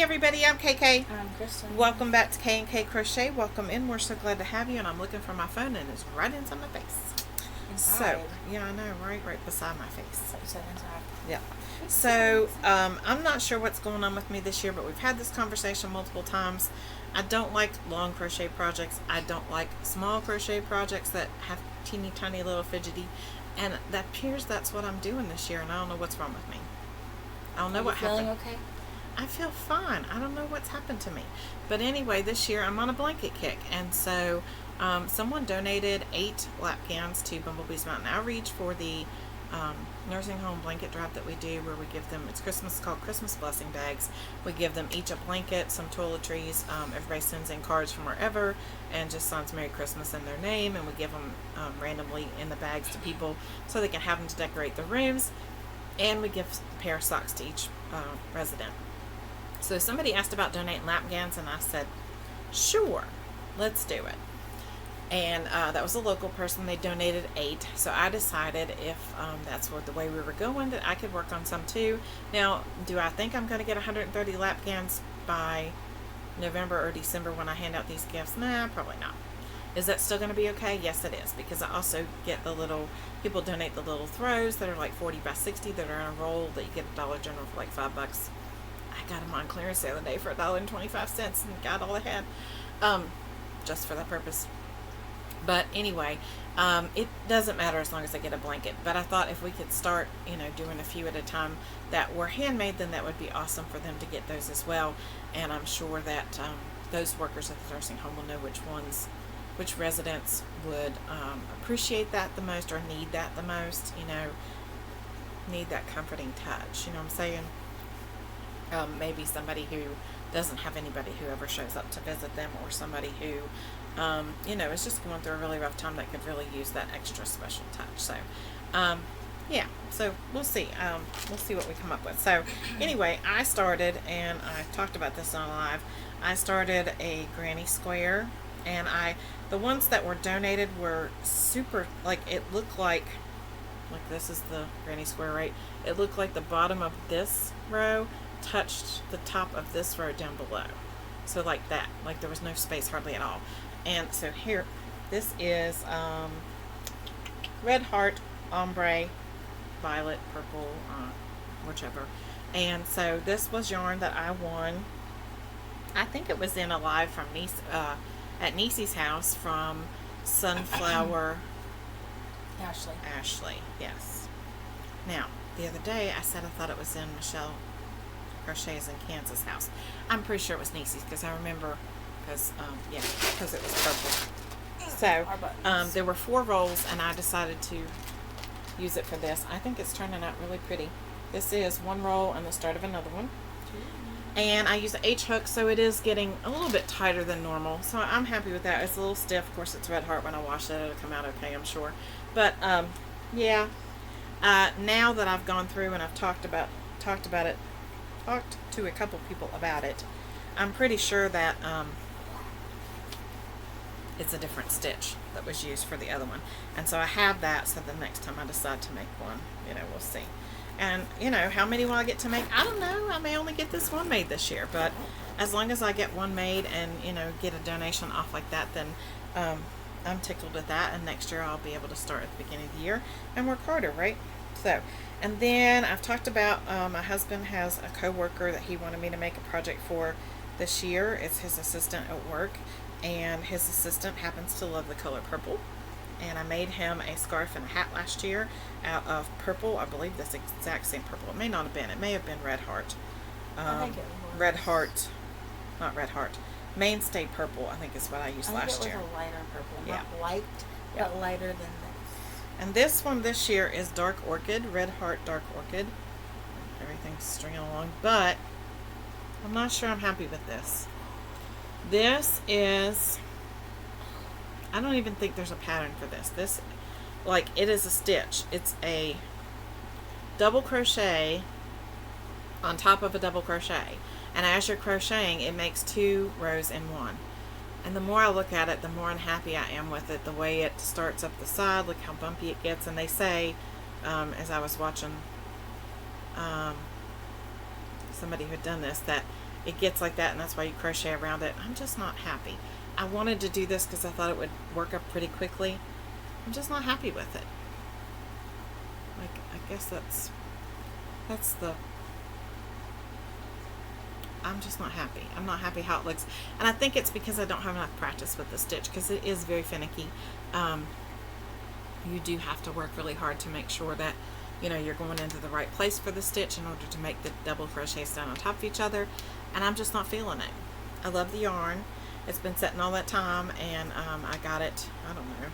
everybody, I'm KK. I'm Kristen. Welcome back to K&K Crochet. Welcome in. We're so glad to have you. And I'm looking for my phone and it's right inside my face. Inside. So, yeah, I know, right beside my face. You said inside. Yeah. So, I'm not sure what's going on with me this year, but we've had this conversation multiple times. I don't like long crochet projects. I don't like small crochet projects that have teeny tiny little fidgety. And that appears that's what I'm doing this year, and I don't know what's wrong with me. I don't know what happened. Feeling okay? I feel fine. I don't know what's happened to me. But anyway, this year I'm on a blanket kick. And so someone donated 8 lap gowns to Bumblebee's Mountain Outreach for the nursing home blanket drive that we do, where we give them, it's called Christmas blessing bags. We give them each a blanket, some toiletries. Everybody sends in cards from wherever and just signs Merry Christmas in their name. And we give them randomly in the bags to people so they can have them to decorate their rooms. And we give a pair of socks to each resident. So somebody asked about donating lap gowns, and I said, sure, let's do it. And that was a local person. They donated 8. So I decided if that's what the way we were going, that I could work on some too. Now, do I think I'm going to get 130 lap gowns by November or December when I hand out these gifts? Nah, probably not. Is that still going to be okay? Yes, it is, because I also get the little, people donate the little throws that are like 40 by 60 that are in a roll that you get at Dollar General for like $5. I got them on clearance the other day for $1.25 and got all I had, just for that purpose. But anyway, it doesn't matter as long as I get a blanket. But I thought if we could start, doing a few at a time that were handmade, then that would be awesome for them to get those as well. And I'm sure that those workers at the nursing home will know which residents would appreciate that the most or need that the most, need that comforting touch. You know what I'm saying? Maybe somebody who doesn't have anybody who ever shows up to visit them, or somebody who, is just going through a really rough time that could really use that extra special touch. So, yeah, so we'll see. We'll see what we come up with. So, anyway, I started, and I talked about this on live, I started a granny square, and the ones that were donated were super, it looked like this is the granny square, right? It looked like the bottom of this row touched the top of this row down below. So like that, like there was no space hardly at all. And so here, this is red heart, ombre, violet, purple, whichever. And so this was yarn that I won. I think it was in a live from at Niecy's house from Sunflower Ashley, yes. Now, the other day I said I thought it was in Michelle Crochet's in Kansas house. I'm pretty sure it was Niecy's, because I remember, because it was purple. So, there were 4 rolls, and I decided to use it for this. I think it's turning out really pretty. This is 1 roll and the start of another one. And I use an H hook, so it is getting a little bit tighter than normal. So I'm happy with that. It's a little stiff. Of course, it's red heart. When I wash it, it'll come out okay, I'm sure. But, yeah. Now that I've gone through and I've talked to a couple people about it, I'm pretty sure that it's a different stitch that was used for the other one. And so I have that, so the next time I decide to make one, we'll see. And, how many will I get to make? I don't know. I may only get this one made this year, but as long as I get one made and, get a donation off like that, then I'm tickled with that. And next year I'll be able to start at the beginning of the year and work harder, right? So, and then I've talked about, my husband has a coworker that he wanted me to make a project for this year. It's his assistant at work, and his assistant happens to love the color purple. And I made him a scarf and a hat last year out of purple. I believe this exact same purple. It may not have been. It may have been red heart. I think it was. Red heart, not red heart. Mainstay purple, I think is what I used last year. I think it was a lighter purple. Yeah. Not light, but lighter than this. And this one this year is dark orchid, red heart, dark orchid. Everything's stringing along, but I'm not sure I'm happy with this. This is, I don't even think there's a pattern for this. This, it is a stitch. It's a double crochet on top of a double crochet. And as you're crocheting, it makes 2 rows in one. And the more I look at it, the more unhappy I am with it. The way it starts up the side, look how bumpy it gets. And they say, as I was watching somebody who had done this, that it gets like that, and that's why you crochet around it. I'm just not happy. I wanted to do this because I thought it would work up pretty quickly. I'm just not happy with it. Like, I guess that's the, I'm just not happy. I'm not happy how it looks. And I think it's because I don't have enough practice with the stitch, because it is very finicky. You do have to work really hard to make sure that, you know, you're going into the right place for the stitch in order to make the double crochets down on top of each other. And I'm just not feeling it. I love the yarn. It's been sitting all that time, and I got it, I don't know,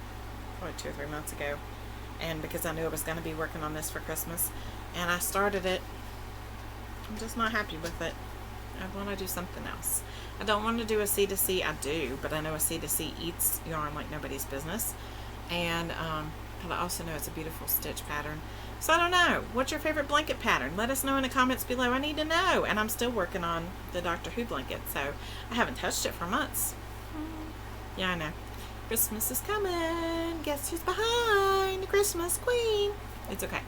probably 2 or 3 months ago. And because I knew I was going to be working on this for Christmas, and I started it, I'm just not happy with it. I want to do something else. I don't want to do a C2C. I do, but I know a C2C eats yarn like nobody's business. And but I also know it's a beautiful stitch pattern. So I don't know. What's your favorite blanket pattern? Let us know in the comments below. I need to know. And I'm still working on the Doctor Who blanket, so I haven't touched it for months. Yeah, I know. Christmas is coming. Guess who's behind? Christmas Queen. It's okay.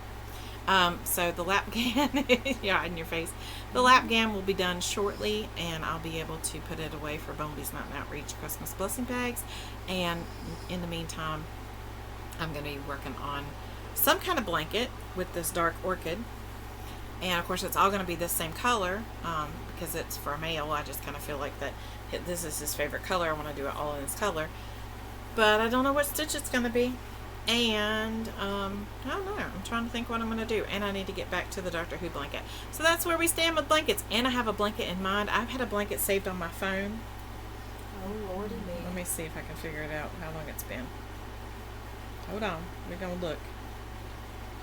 So the lap gan, yeah, in your face. The lap gan will be done shortly, and I'll be able to put it away for Bumblebee's Mountain Outreach Christmas blessing bags. And in the meantime, I'm going to be working on some kind of blanket with this dark orchid. And of course, it's all going to be this same color, because it's for a male. I just kind of feel like that this is his favorite color. I want to do it all in this color. But I don't know what stitch it's going to be. And I don't know. I'm trying to think what I'm going to do. And I need to get back to the Doctor Who blanket. So that's where we stand with blankets. And I have a blanket in mind. I've had a blanket saved on my phone. Oh, Lordy me. Let me see if I can figure it out, how long it's been. Hold on. We're going to look.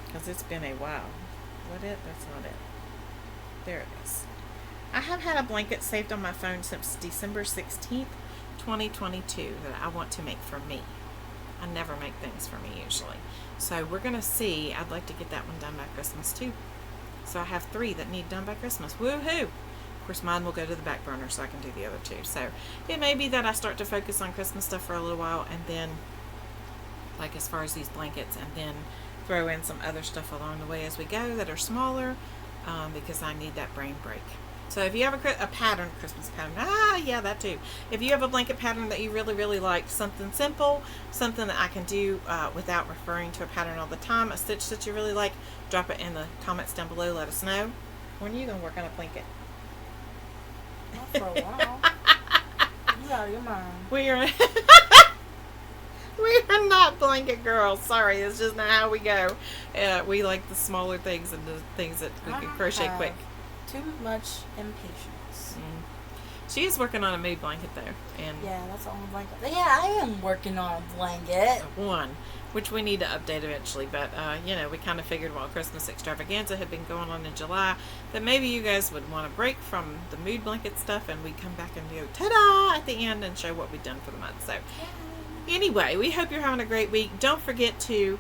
Because it's been a while. What it? That's not it. There it is. I have had a blanket saved on my phone since December 16th, 2022 that I want to make for me. I never make things for me usually. So we're going to see. I'd like to get that one done by Christmas too. So I have 3 that need done by Christmas. Woohoo! Of course, mine will go to the back burner so I can do the other 2. So it may be that I start to focus on Christmas stuff for a little while, and then, like as far as these blankets, and then throw in some other stuff along the way as we go that are smaller, because I need that brain break. So if you have a pattern, Christmas pattern, yeah, that too. If you have a blanket pattern that you really, really like, something simple, something that I can do without referring to a pattern all the time, a stitch that you really like, drop it in the comments down below. Let us know. When are you going to work on a blanket? Not for a while. You out of your mind. We are not blanket girls. Sorry, it's just not how we go. We like the smaller things and the things that we can crochet quick. Too much impatience. She is working on a mood blanket though, and yeah, that's the only blanket. Yeah, I am working on a blanket. One, which we need to update eventually. But you know, we kind of figured while Christmas extravaganza had been going on in July, that maybe you guys would want a break from the mood blanket stuff, and we'd come back and go ta-da at the end and show what we've done for the month. So anyway, we hope you're having a great week. Don't forget to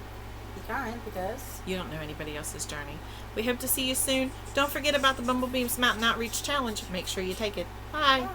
be kind, because you don't know anybody else's journey. We hope to see you soon. Don't forget about the Bumblebee's Mountain Outreach Challenge. Make sure you take it. Bye. Bye.